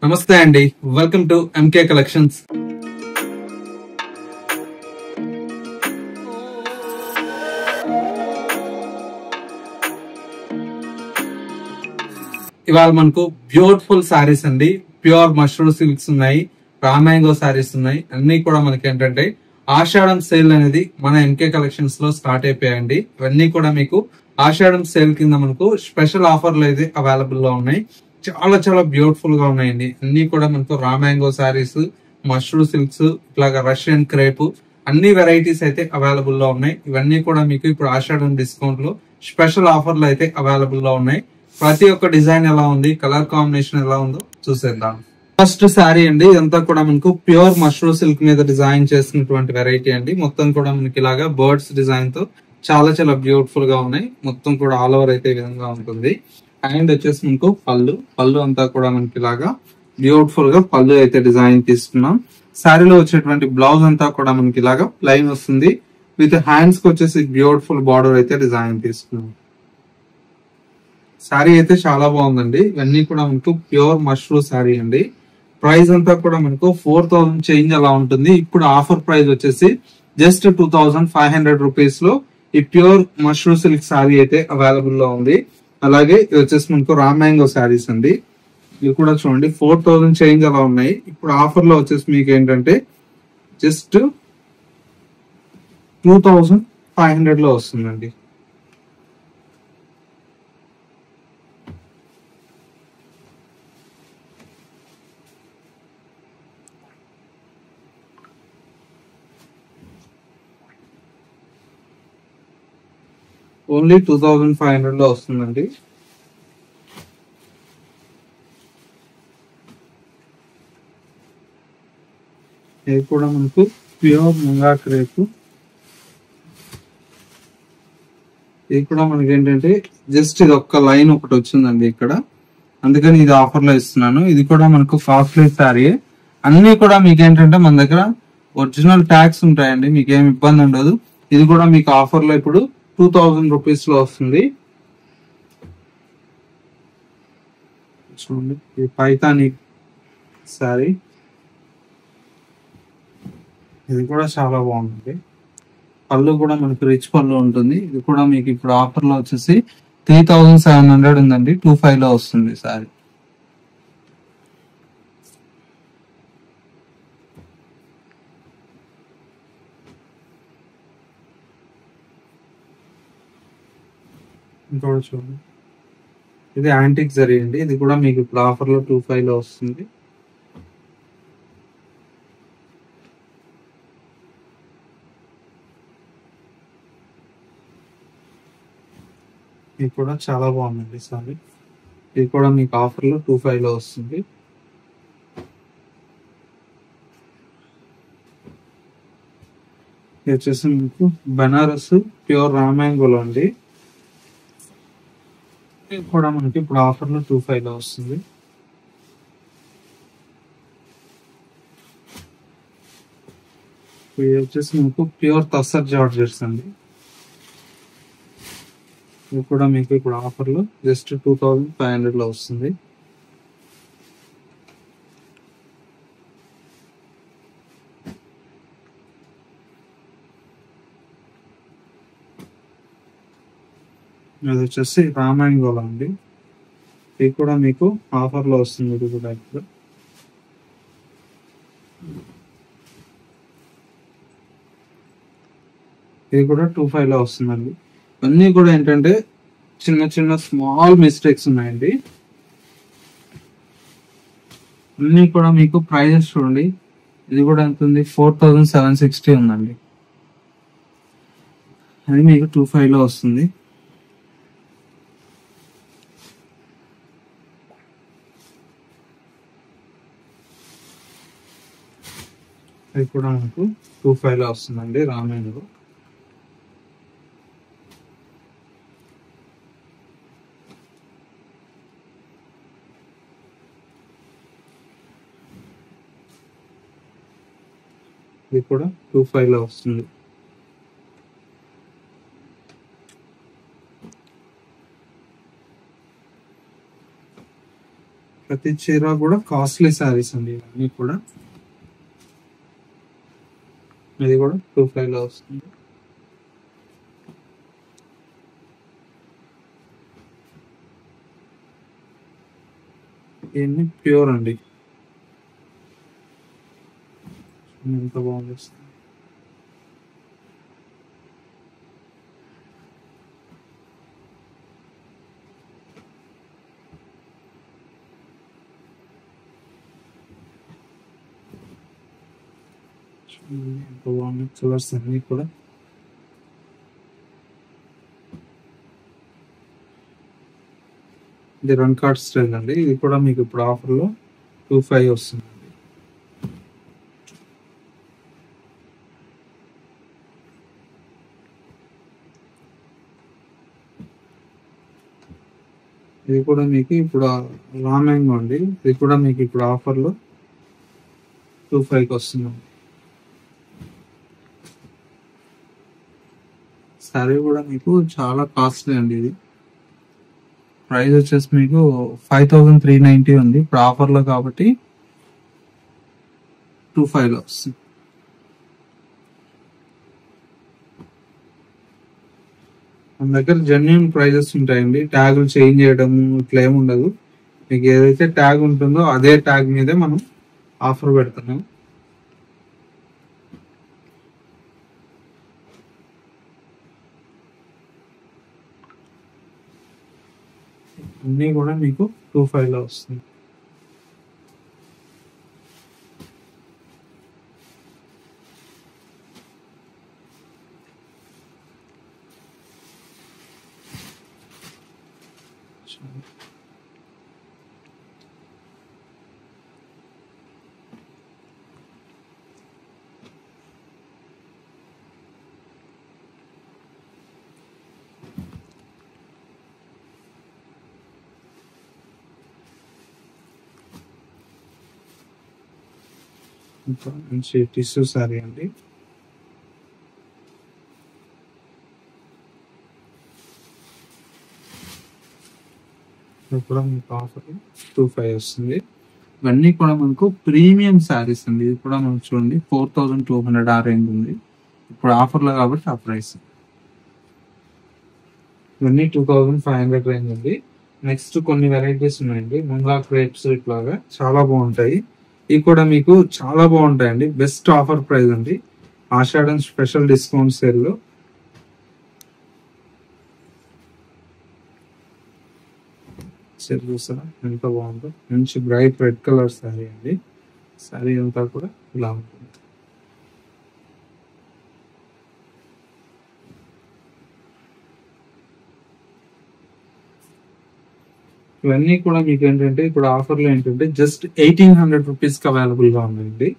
నమస్తే అండి, welcome to MK collections. ఇవాళ మనకు బ్యూటిఫుల్ సారీస్ అండి. ప్యూర్ మష్రూమ్ సిల్క్స్ ఉన్నాయి, రామాంగో సారీస్ ఉన్నాయి. అన్ని కూడా మనకి ఏంటంటే ఆషాఢం సేల్ అనేది మన ఎంకే కలెక్షన్స్ లో స్టార్ట్ అయిపోయాయండి. ఇవన్నీ కూడా మీకు ఆషాఢం సేల్ కింద మనకు స్పెషల్ ఆఫర్లు అయితే అవైలబుల్ లో ఉన్నాయి. చాలా చాలా బ్యూటిఫుల్ గా ఉన్నాయండి. అన్ని కూడా మనకు రామాంగో సారీస్, మష్రూమ్ సిల్క్స్, ఇట్లాగా రష్యన్ క్రేప్, అన్ని వెరైటీస్ అయితే అవైలబుల్ లో ఉన్నాయి. ఇవన్నీ కూడా మీకు ఇప్పుడు ఆషాఢం డిస్కౌంట్ లో స్పెషల్ ఆఫర్లు అయితే అవైలబుల్ లో ఉన్నాయి. ప్రతి ఒక్క డిజైన్ ఎలా ఉంది, కలర్ కాంబినేషన్ ఎలా ఉందో చూసేద్దాం. ఫస్ట్ శారీ అండి, ఇదంతా కూడా మనకు ప్యూర్ మష్రూమ్ సిల్క్ మీద డిజైన్ చేసినటువంటి వెరైటీ అండి. మొత్తం కూడా మనకి ఇలాగా బర్డ్స్ డిజైన్ తో చాలా చాలా బ్యూటిఫుల్ గా ఉన్నాయి. మొత్తం కూడా ఆల్ ఓవర్ అయితే ఈ విధంగా ఉంటుంది. అండ్ వచ్చేసి మనకు పళ్ళు అంతా కూడా మనకి ఇలాగా బ్యూటిఫుల్ గా పళ్ళు అయితే డిజైన్ తీసుకున్నాం. శారీలో వచ్చేటువంటి బ్లౌజ్ అంతా కూడా మనకి ఇలాగా ప్లెయిన్ వస్తుంది. విత్ హ్యాండ్స్ కి వచ్చేసి బ్యూటిఫుల్ బార్డర్ అయితే డిజైన్ తీసుకున్నాం. శారీ అయితే చాలా బాగుందండి. ఇవన్నీ కూడా మనకు ప్యూర్ మష్రూమ్ శారీ అండి. ప్రైస్ అంతా కూడా మనకు 4000 చేంజ్ అలా ఉంటుంది. ఇప్పుడు ఆఫర్ ప్రైస్ వచ్చేసి జస్ట్ 2500 రూపీస్ లో ఈ ప్యూర్ మష్రూమ్ సిల్క్ శారీ అయితే అవైలబుల్ లో ఉంది. అలాగే ఇది వచ్చేసి మనకు రామాంగో శారీస్ అండి. ఇవి కూడా చూడండి 4000 చేంజ్ అలా ఉన్నాయి. ఇప్పుడు ఆఫర్ లో వచ్చేసి మీకు ఏంటంటే జస్ట్ 2500 లో వస్తుందండి. ఓన్లీ 2500 లో వస్తుందండి. ఇది కూడా మనకు ప్యూర్ ముంగా క్రేప్. ఇది కూడా మనకి ఏంటంటే జస్ట్ ఇది ఒక్క లైన్ ఒకటి వచ్చిందండి ఇక్కడ, అందుకని ఇది ఆఫర్ లో ఇస్తున్నాను. ఇది కూడా మనకు కాస్ట్లీ శారీ. అన్ని కూడా మీకు ఏంటంటే మన దగ్గర ఒరిజినల్ ట్యాక్స్ ఉంటాయండి, మీకు ఏమి ఇబ్బంది ఉండదు. ఇది కూడా మీకు ఆఫర్ లో ఇప్పుడు 2000 రూపీస్ లో వస్తుంది. చూడండి, ఇది పైతాని శారీ. ఇది కూడా చాలా బాగుంటుంది. పళ్ళు కూడా మనకి రిచ్ పళ్ళు ఉంటుంది. ఇది కూడా మీకు ఇప్పుడు ఆఫర్ లో వచ్చేసి 3700 ఉందండి. 25 లో వస్తుంది శారీ. ఇంకోటి చూడండి, ఇది యాంటిక్ జరీ అండి. ఇది కూడా మీకు ఇప్పుడు ఆఫర్ లో 25 లో వస్తుంది. ఇది కూడా చాలా బాగుందండి సారీ. ఇది కూడా మీకు ఆఫర్ లో 25 లో వస్తుంది. ఇది వచ్చేసి మీకు బనారస్ ప్యూర్ రామాంగోలో అండి. ఇది కూడా మనకి ఇప్పుడు ఆఫర్ లో 25 లో వస్తుంది. ఇది వచ్చేసి మీకు ప్యూర్ తస్సర్ జార్జెట్స్ అండి. ఇది కూడా మీకు ఇప్పుడు ఆఫర్ లో జస్ట్ 2500 లో వస్తుంది. అది వచ్చేసి రామాంగోలో అండి. ఇది కూడా మీకు ఆఫర్ లో వస్తుంది. ఇది కూడా ఇప్పుడు ఇది కూడా 25 లో వస్తుందండి. అన్నీ కూడా ఏంటంటే చిన్న చిన్న స్మాల్ మిస్టేక్స్ ఉన్నాయండి. అన్ని కూడా మీకు ప్రైజెస్ చూడండి. ఇది కూడా ఎంత ఉంది, 4760 ఉందండి. అది మీకు 25 లో వస్తుంది. అది కూడా మనకు 25 లో వస్తుందండి రామాయణలో. ఇది కూడా 25 లో వస్తుంది. ప్రతి చీర కూడా కాస్ట్లీ శారీస్ అండి ఇవన్నీ కూడా. ఇది కూడా 25 లో వస్తుంది. ఇవన్నీ ప్యూర్ అండి. ఎంత బాగుంది. ఎంత బాగుంది కలర్స్ అన్ని కూడా. ఇది రన్ కార్డ్ స్టైల్ అండి. ఇది కూడా మీకు ఇప్పుడు ఆఫర్ లో 25 వస్తుంది. ఇది కూడా మీకు ఇప్పుడు రా మ్యాంగో అండి. ఇది కూడా మీకు ఇప్పుడు ఆఫర్ లో 25 వస్తుంది. సారీ కూడా మీకు చాలా కాస్ట్లీ అండి. ఇది ప్రైస్ వచ్చేసి మీకు 5390 ఉంది. ఇప్పుడు ఆఫర్ లో కాబట్టి 25 లో వస్తుంది. మన దగ్గర జెన్యున్ ప్రైజెస్ ఉంటాయండి. ట్యాగులు చేంజ్ చేయడం ఇట్లా ఏమి ఉండదు. మీకు ఏదైతే ట్యాగ్ ఉంటుందో అదే ట్యాగ్ మీదే మనం ఆఫర్ పెడుతున్నాం. అన్నీ కూడా మీకు 25 లో వస్తుంది. ఇంకా మంచి టిష్యూ సారీ అండి. కూడా మీకు ఆఫర్ 25 వస్తుంది. ఇవన్నీ కూడా మనకు ప్రీమియం శారీస్ అండి. ఇది కూడా మనకు చూడండి 4200 ఆ రేంజ్ ఉంది. ఇప్పుడు ఆఫర్లో కాబట్టి ఆ ప్రైస్. ఇవన్నీ 2500 రేంజ్ ఉంది. నెక్స్ట్ కొన్ని వెరైటీస్ ఉన్నాయండి. ముంగా క్రేప్స్ ఇట్లాగా చాలా బాగుంటాయి. ఇవి కూడా మీకు చాలా బాగుంటాయండి. బెస్ట్ ఆఫర్ ప్రైస్ అండి. ఆషాఢం స్పెషల్ డిస్కౌంట్ సేల్లో చూసారా ఎంత బాగుందో. మంచి బ్రైట్ రెడ్ కలర్ శారీ అండి. శారీ అంతా కూడా ఇలా ఉంటుంది. ఇవన్నీ కూడా మీకు ఏంటంటే ఇప్పుడు ఆఫర్లో ఏంటంటే జస్ట్ 1800 రూపీస్కి అవైలబుల్ గా ఉన్నాయండి.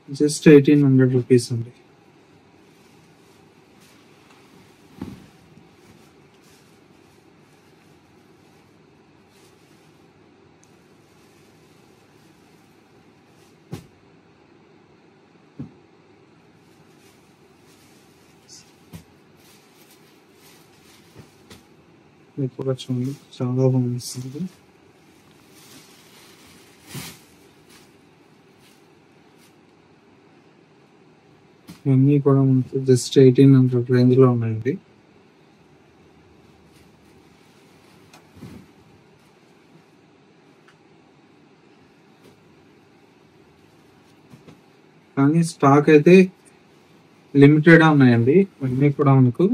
జస్ట్ 1800 రూపీస్ అండి. ఎక్కువగా చూడండి చాలా బాగుంది. ఇవన్నీ కూడా మనకు జస్ట్ 1800 రేంజ్ లో ఉన్నాయండి. కానీ స్టాక్ అయితే లిమిటెడ్ ఉన్నాయండి. ఇవన్నీ కూడా మనకు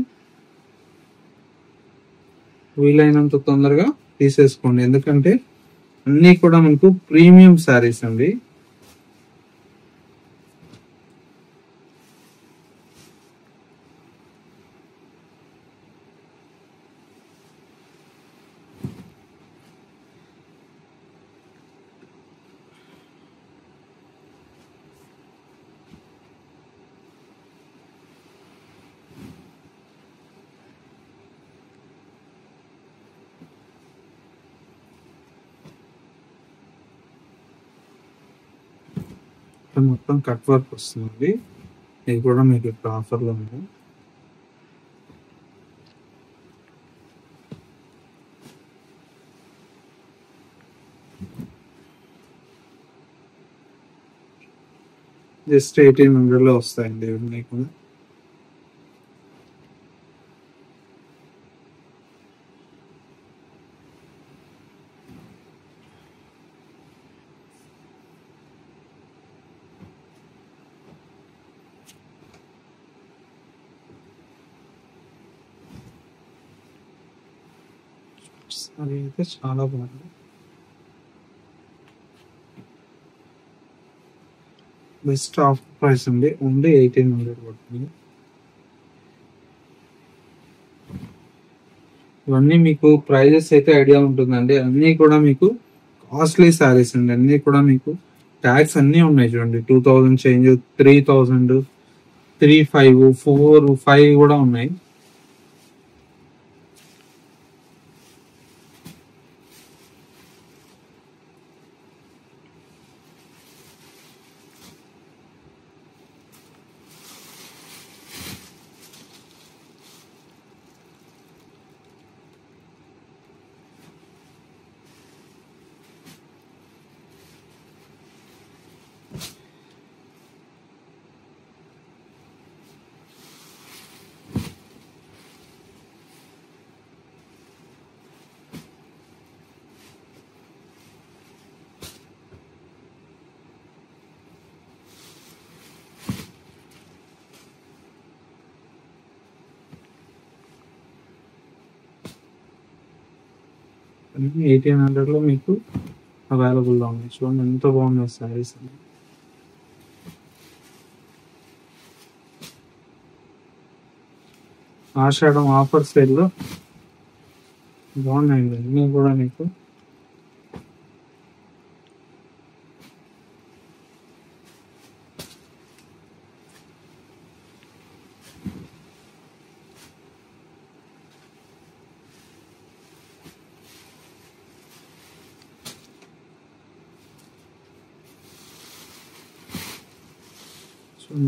వీలైనంత తొందరగా తీసేసుకోండి. ఎందుకంటే అన్నీ కూడా మనకు ప్రీమియం శారీస్ అండి. బాటమ్ మొత్తం కట్ వర్క్ వస్తుంది. ఇది కూడా మీకు ఇప్పుడు ఆఫర్లో ఉంది. జస్ట్ 1800 లో వస్తాయండి ఇవన్నీ కూడా. అది అయితే చాలా బాగుంది. బెస్ట్ ఆఫ్ ప్రైస్ ఉంది, ఓన్లీ 1800 పడుతుంది. ఇవన్నీ మీకు ప్రైజెస్ అయితే ఐడియా ఉంటుందండి. అన్నీ కూడా మీకు కాస్ట్లీ శారీస్ అండి. అన్నీ కూడా మీకు ట్యాక్స్ అన్నీ ఉన్నాయి చూడండి. 2000 చేంజ్, 3000, 35, 4, 5 కూడా ఉన్నాయి. అన్ని 1800 లో మీకు అవైలబుల్ గా ఉన్నాయి. చూడండి ఎంత బాగున్నాయి శారీస్ అన్ని. ఆషాఢం ఆఫర్ సేల్ లో బాగున్నాయండి అన్ని కూడా మీకు.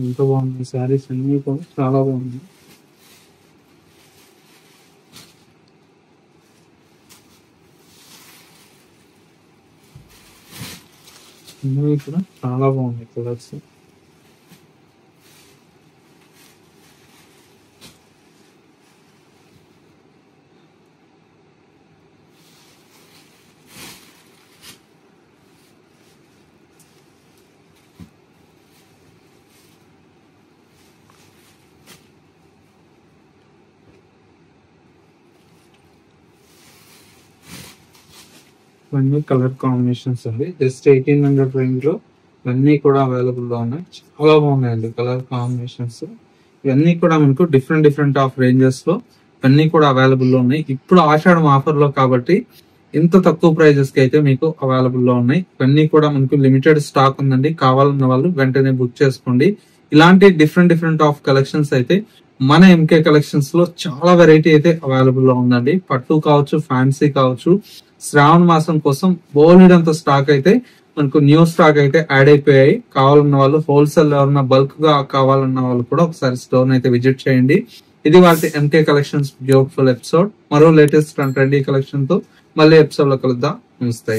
ఎంత బాగుంది శారీస్ అన్ని కూడా చాలా బాగుంది. అన్నీ కూడా చాలా బాగున్నాయి కలర్స్. ఇవన్నీ కలర్ కాంబినేషన్స్ అండి. జస్ట్ 1800 రేంజ్ లో ఇవన్నీ కూడా అవైలబుల్ గా ఉన్నాయి. చాలా బాగున్నాయండి కలర్ కాంబినేషన్స్. ఇవన్నీ కూడా మనకు డిఫరెంట్ ఆఫ్ రేంజెస్ లో ఇవన్నీ కూడా అవైలబుల్ లో ఉన్నాయి. ఇప్పుడు ఆషాఢం ఆఫర్ లో కాబట్టి ఇంత తక్కువ ప్రైజెస్ కి అయితే మీకు అవైలబుల్ లో ఉన్నాయి. ఇవన్నీ కూడా మనకు లిమిటెడ్ స్టాక్ ఉందండి. కావాలన్న వాళ్ళు వెంటనే బుక్ చేసుకోండి. ఇలాంటి డిఫరెంట్ ఆఫ్ కలెక్షన్స్ అయితే మన ఎంకే కలెక్షన్స్ లో చాలా వెరైటీ అయితే అవైలబుల్ లో ఉందండి. పట్టు కావచ్చు, ఫ్యాన్సీ కావచ్చు. శ్రావణ మాసం కోసం బోలెడంత స్టాక్ అయితే మనకు న్యూ స్టాక్ అయితే యాడ్ అయిపోయాయి. కావాలన్న వాళ్ళు హోల్సేల్ ఎవరన్నా బల్క్ గా కావాలన్న వాళ్ళు కూడా ఒకసారి స్టోర్ అయితే విజిట్ చేయండి. ఇది వాటి ఎంకే కలెక్షన్స్ బ్యూటిఫుల్ ఎపిసోడ్. మరో లేటెస్ట్ ట్రెండీ కలెక్షన్ తో మళ్ళీ ఎపిసోడ్ లో కలుద్దాం. నమస్తే.